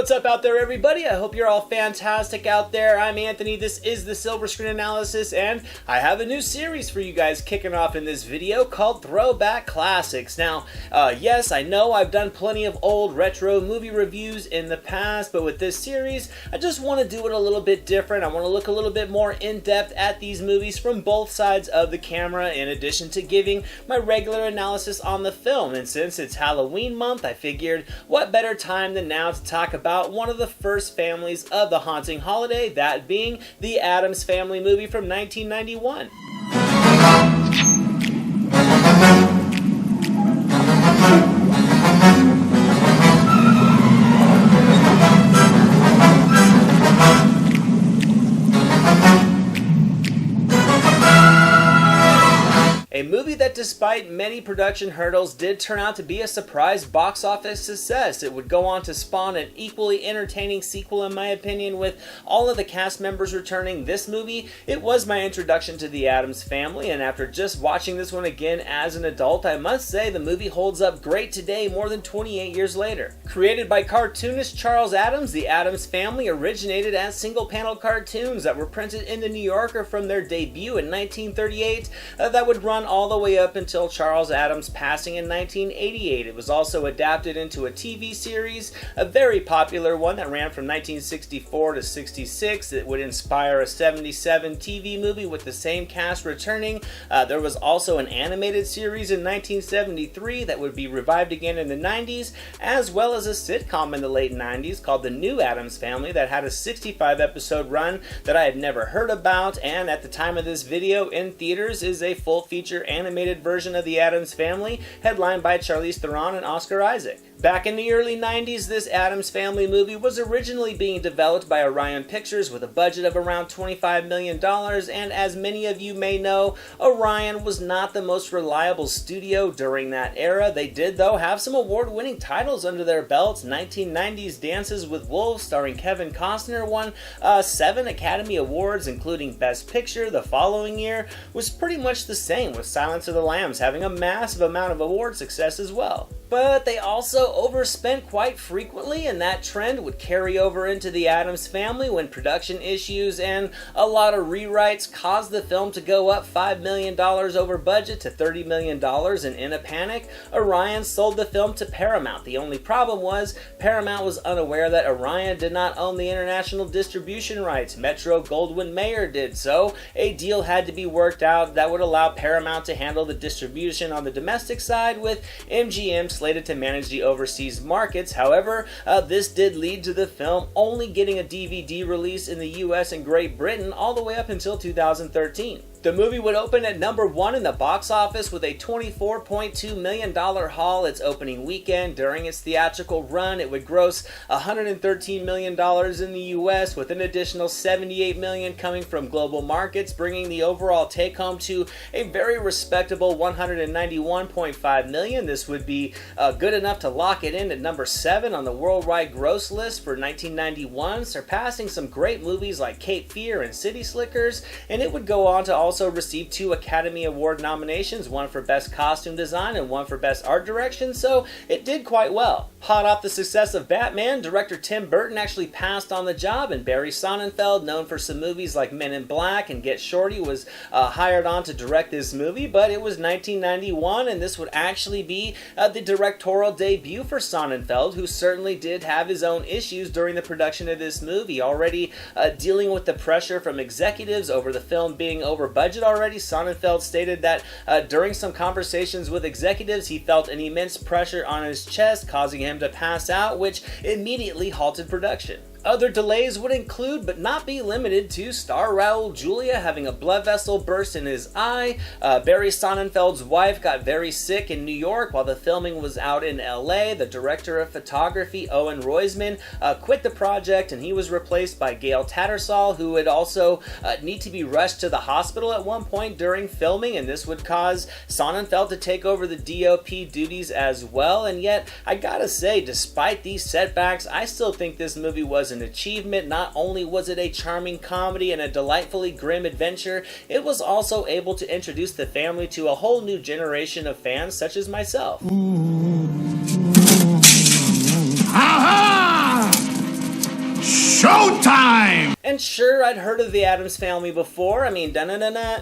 What's up out there, everybody? I hope you're all fantastic out there. I'm Anthony, this is the Silver Screen Analysis, and I have a new series for you guys kicking off in this video called Throwback Classics. Now, yes, I know I've done plenty of old retro movie reviews in the past, but with this series, I just want to do it a little bit different. I want to look a little bit more in-depth at these movies from both sides of the camera, in addition to giving my regular analysis on the film. And since it's Halloween month, I figured what better time than now to talk about one of the first families of the haunting holiday, that being the Addams Family Movie from 1991. A movie that, despite many production hurdles, did turn out to be a surprise box office success. It would go on to spawn an equally entertaining sequel, in my opinion, with all of the cast members returning. This movie, it was my introduction to the Addams Family, and after just watching this one again as an adult, I must say the movie holds up great today, more than 28 years later. Created by cartoonist Charles Addams, the Addams Family originated as single-panel cartoons that were printed in the New Yorker from their debut in 1938 that would run all the way up until Charles Addams' passing in 1988. It was also adapted into a TV series, a very popular one that ran from 1964 to 66. It would inspire a 77 TV movie with the same cast returning. There was also an animated series in 1973 that would be revived again in the 90s, as well as a sitcom in the late 90s called The New Addams Family that had a 65-episode run that I had never heard about, and at the time of this video in theaters is a full feature animated version of the Addams Family, headlined by Charlize Theron and Oscar Isaac. Back in the early 90s, this Addams Family movie was originally being developed by Orion Pictures with a budget of around $25 million, and as many of you may know, Orion was not the most reliable studio during that era. They did, though, have some award-winning titles under their belts. 1990's Dances with Wolves, starring Kevin Costner, won 7 Academy Awards, including Best Picture. The following year was pretty much the same, with Silence of the Lambs having a massive amount of award success as well. But they also overspent quite frequently, and that trend would carry over into the Addams Family when production issues and a lot of rewrites caused the film to go up $5 million over budget to $30 million, and in a panic, Orion sold the film to Paramount. The only problem was Paramount was unaware that Orion did not own the international distribution rights. Metro-Goldwyn-Mayer did, so a deal had to be worked out that would allow Paramount to handle the distribution on the domestic side, with MGM slated to manage the overseas markets. However, this did lead to the film only getting a DVD release in the US and Great Britain all the way up until 2013. The movie would open at number 1 in the box office with a $24.2 million haul its opening weekend. During its theatrical run, it would gross $113 million in the US, with an additional $78 million coming from global markets, bringing the overall take-home to a very respectable $191.5 million. This would be good enough to lock it in at number 7 on the worldwide gross list for 1991, surpassing some great movies like Cape Fear and City Slickers, and it would go on to also received 2 Academy Award nominations, one for Best Costume Design and one for Best Art Direction, so it did quite well. Hot off the success of Batman, director Tim Burton actually passed on the job, and Barry Sonnenfeld, known for some movies like Men in Black and Get Shorty, was hired on to direct this movie, but it was 1991, and this would actually be the directorial debut for Sonnenfeld, who certainly did have his own issues during the production of this movie. Already dealing with the pressure from executives over the film being over budget already, Sonnenfeld stated that during some conversations with executives, he felt an immense pressure on his chest, causing him to pass out, which immediately halted production. Other delays would include, but not be limited to, star Raul Julia having a blood vessel burst in his eye. Barry Sonnenfeld's wife got very sick in New York while the filming was out in LA. The director of photography, Owen Roizman, quit the project, and he was replaced by Gail Tattersall, who would also need to be rushed to the hospital at one point during filming, and this would cause Sonnenfeld to take over the DOP duties as well. And yet, I gotta say, despite these setbacks, I still think this movie was an achievement. Not only was it a charming comedy and a delightfully grim adventure, it was also able to introduce the family to a whole new generation of fans such as myself. Aha! And sure, I'd heard of the Addams Family before. I mean, da-na-na-na.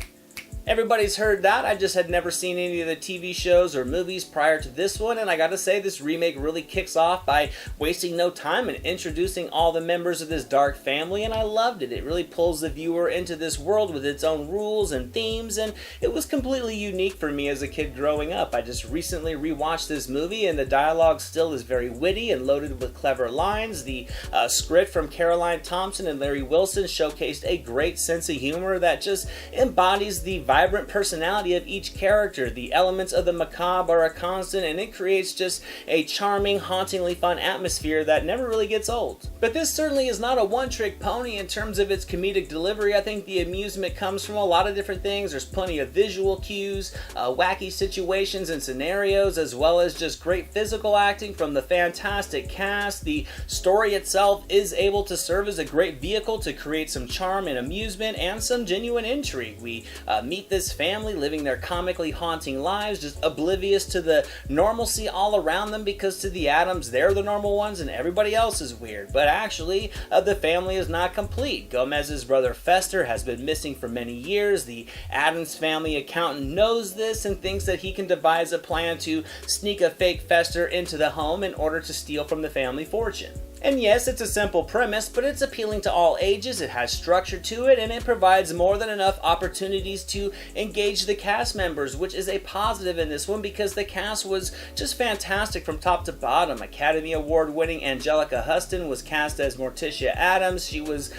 Everybody's heard that. I just had never seen any of the TV shows or movies prior to this one, and I gotta say, this remake really kicks off by wasting no time in introducing all the members of this dark family, and I loved it. It really pulls the viewer into this world with its own rules and themes, and it was completely unique for me as a kid growing up. I just recently rewatched this movie, and the dialogue still is very witty and loaded with clever lines. The script from Caroline Thompson and Larry Wilson showcased a great sense of humor that just embodies the vibrant personality of each character. The elements of the macabre are a constant, and it creates just a charming, hauntingly fun atmosphere that never really gets old. But this certainly is not a one-trick pony in terms of its comedic delivery. I think the amusement comes from a lot of different things. There's plenty of visual cues, wacky situations and scenarios, as well as just great physical acting from the fantastic cast. The story itself is able to serve as a great vehicle to create some charm and amusement and some genuine intrigue. We meet this family living their comically haunting lives, just oblivious to the normalcy all around them, because to the Addams, they're the normal ones and everybody else is weird. But actually, the family is not complete. Gomez's brother Fester has been missing for many years. The Addams family accountant knows this and thinks that he can devise a plan to sneak a fake Fester into the home in order to steal from the family fortune. And yes, it's a simple premise, but it's appealing to all ages, it has structure to it, and it provides more than enough opportunities to engage the cast members, which is a positive in this one because the cast was just fantastic from top to bottom. Academy Award-winning Angelica Huston was cast as Morticia Addams. She was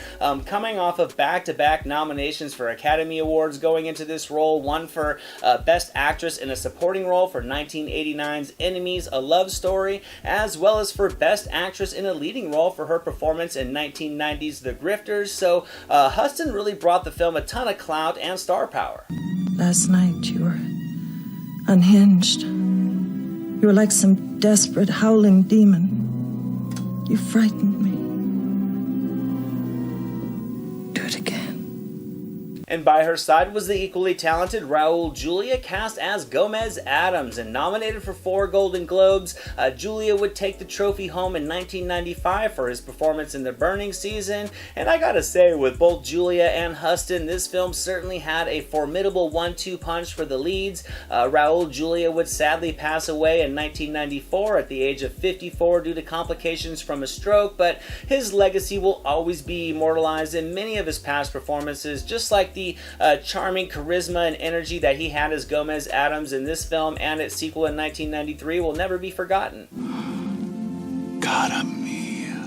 coming off of back-to-back nominations for Academy Awards going into this role, one for Best Actress in a Supporting Role for 1989's Enemies, A Love Story, as well as for Best Actress in a Leading role for her performance in 1990's The Grifters, so Huston really brought the film a ton of clout and star power. Last night you were unhinged. You were like some desperate, howling demon. You frightened me. Do it again. And by her side was the equally talented Raul Julia, cast as Gomez Addams and nominated for 4 Golden Globes. Julia would take the trophy home in 1995 for his performance in The Burning Season. And I gotta say, with both Julia and Huston, this film certainly had a formidable 1-2 punch for the leads. Raul Julia would sadly pass away in 1994 at the age of 54 due to complications from a stroke, but his legacy will always be immortalized in many of his past performances, just like the charming charisma and energy that he had as Gomez Addams in this film and its sequel in 1993 will never be forgotten. Cara mia.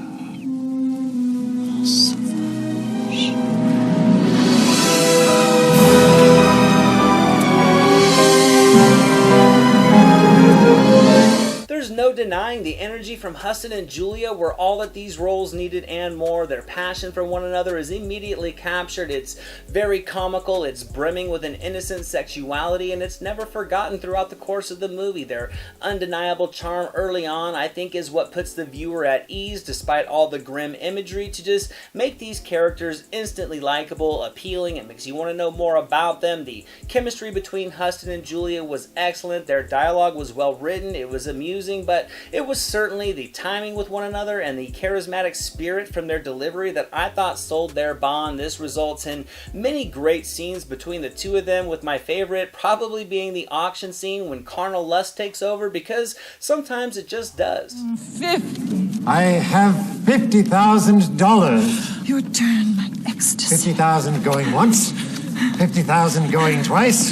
There's no denying the energy from Huston and Julia were all that these roles needed and more. Their passion for one another is immediately captured. It's very comical, it's brimming with an innocent sexuality, and it's never forgotten throughout the course of the movie. Their undeniable charm early on, I think, is what puts the viewer at ease despite all the grim imagery, to just make these characters instantly likable, appealing. It makes you want to know more about them. The chemistry between Huston and Julia was excellent. Their dialogue was well written. It was amusing, but it was certainly the timing with one another and the charismatic spirit from their delivery that I thought sold their bond. This results in many great scenes between the two of them, with my favorite probably being the auction scene when carnal lust takes over, because sometimes it just does. 50. I have $50,000. Your turn, my ecstasy. 50,000 going once, 50,000 going twice.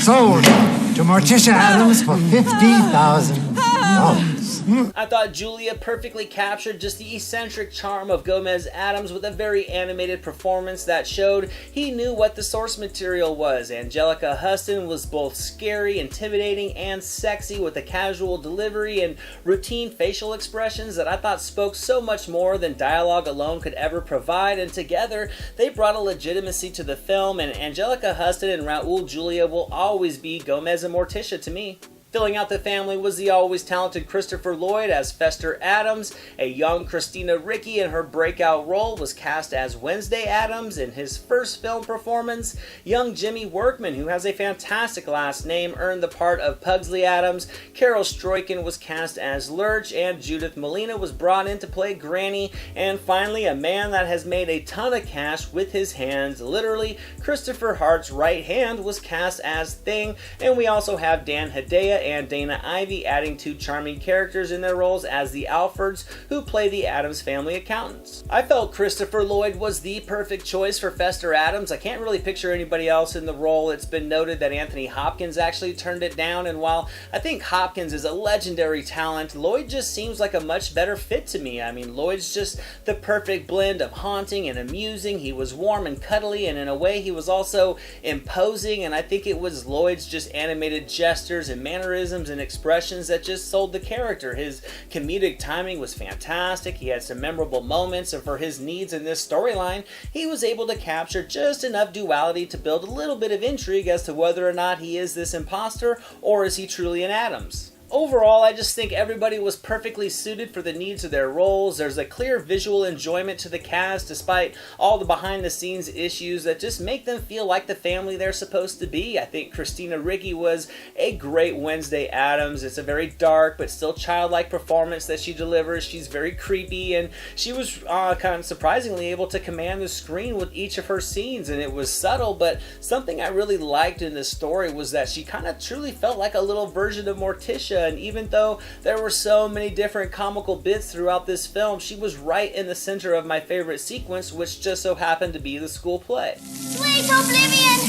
Sold to Morticia Addams for $50,000. I thought Julia perfectly captured just the eccentric charm of Gomez Addams with a very animated performance that showed he knew what the source material was. Angelica Huston was both scary, intimidating, and sexy, with a casual delivery and routine facial expressions that I thought spoke so much more than dialogue alone could ever provide, and together they brought a legitimacy to the film, and Angelica Huston and Raul Julia will always be Gomez and Morticia to me. Filling out the family was the always talented Christopher Lloyd as Fester Addams. A young Christina Ricci in her breakout role was cast as Wednesday Addams in his first film performance. Young Jimmy Workman, who has a fantastic last name, earned the part of Pugsley Addams. Carol Stroiken was cast as Lurch, and Judith Molina was brought in to play Granny. And finally, a man that has made a ton of cash with his hands, literally, Christopher Hart's right hand, was cast as Thing. And we also have Dan Hedaya and Dana Ivey adding two charming characters in their roles as the Alfords, who play the Addams Family accountants. I felt Christopher Lloyd was the perfect choice for Fester Addams. I can't really picture anybody else in the role. It's been noted that Anthony Hopkins actually turned it down, and while I think Hopkins is a legendary talent, Lloyd just seems like a much better fit to me. I mean, Lloyd's just the perfect blend of haunting and amusing. He was warm and cuddly, and in a way he was also imposing, and I think it was Lloyd's just animated gestures and mannerisms and expressions that just sold the character. His comedic timing was fantastic. He had some memorable moments, and for his needs in this storyline, he was able to capture just enough duality to build a little bit of intrigue as to whether or not he is this imposter or is he truly an Addams. Overall, I just think everybody was perfectly suited for the needs of their roles. There's a clear visual enjoyment to the cast despite all the behind-the-scenes issues that just make them feel like the family they're supposed to be. I think Christina Ricci was a great Wednesday Addams. It's a very dark but still childlike performance that she delivers. She's very creepy, and she was kind of surprisingly able to command the screen with each of her scenes, and it was subtle, but something I really liked in this story was that she kind of truly felt like a little version of Morticia. And even though there were so many different comical bits throughout this film, she was right in the center of my favorite sequence, which just so happened to be the school play. Sweet oblivion!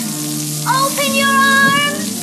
Open your arms!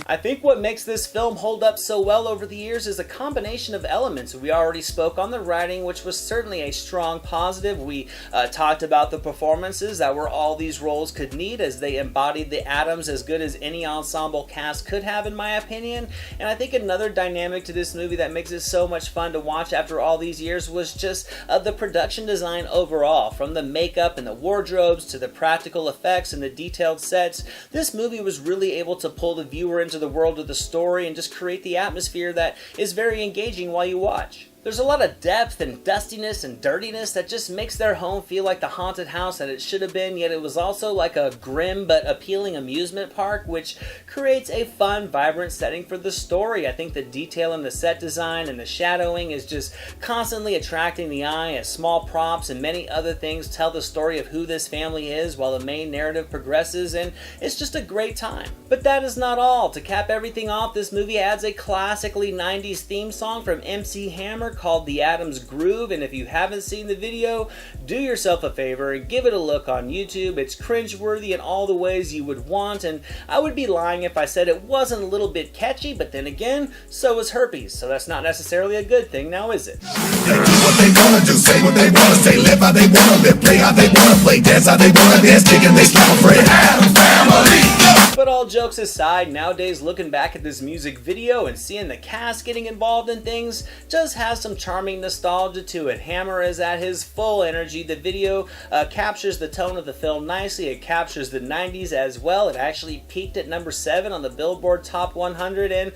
I think what makes this film hold up so well over the years is a combination of elements. We already spoke on the writing, which was certainly a strong positive. We talked about the performances that were all these roles could need, as they embodied the Addams as good as any ensemble cast could have, in my opinion. And I think another dynamic to this movie that makes it so much fun to watch after all these years was just the production design overall. From the makeup and the wardrobes to the practical effects and the detailed sets, this movie was really able to pull the viewer into the world of the story and just create the atmosphere that is very engaging while you watch. There's a lot of depth and dustiness and dirtiness that just makes their home feel like the haunted house that it should have been, yet it was also like a grim but appealing amusement park, which creates a fun, vibrant setting for the story. I think the detail in the set design and the shadowing is just constantly attracting the eye, as small props and many other things tell the story of who this family is while the main narrative progresses, and it's just a great time. But that is not all. To cap everything off, this movie adds a classically 90s theme song from MC Hammer called the Addams Groove, and if you haven't seen the video, do yourself a favor and give it a look on YouTube. It's cringeworthy in all the ways you would want, and I would be lying if I said it wasn't a little bit catchy, but then again, so is herpes, so that's not necessarily a good thing, now is it? They do what they wanna do, say what they wanna say, live how they wanna live, play how they wanna play, dance how they wanna dance, kick and they slap a friend. Addams Family! But all jokes aside, nowadays looking back at this music video and seeing the cast getting involved in things just has some charming nostalgia to it. Hammer is at his full energy. The video captures the tone of the film nicely. It captures the 90s as well. It actually peaked at number 7 on the Billboard Top 100, and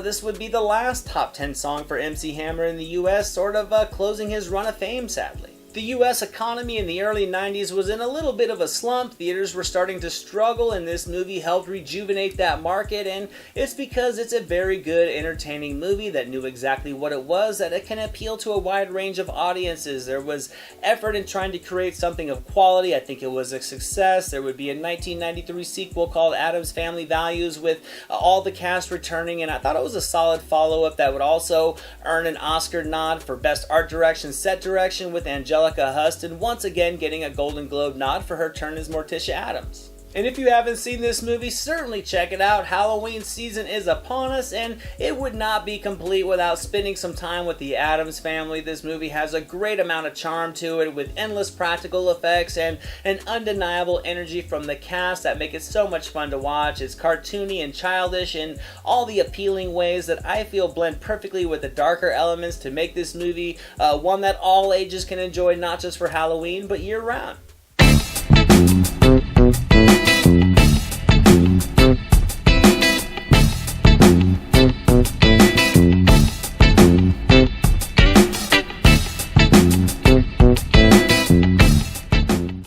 this would be the last top 10 song for MC Hammer in the US, sort of closing his run of fame, sadly. The U.S. economy in the early 90s was in a little bit of a slump. Theaters were starting to struggle, and this movie helped rejuvenate that market, and it's because it's a very good, entertaining movie that knew exactly what it was, that it can appeal to a wide range of audiences. There was effort in trying to create something of quality. I think it was a success. There would be a 1993 sequel called Addams Family Values with all the cast returning, and I thought it was a solid follow-up that would also earn an Oscar nod for Best Art Direction, Set Direction, with Angelica Huston once again getting a Golden Globe nod for her turn as Morticia Addams. And if you haven't seen this movie, certainly check it out. Halloween season is upon us, and it would not be complete without spending some time with the Addams family. This movie has a great amount of charm to it, with endless practical effects and an undeniable energy from the cast that make it so much fun to watch. It's cartoony and childish in all the appealing ways that I feel blend perfectly with the darker elements to make this movie one that all ages can enjoy, not just for Halloween, but year-round.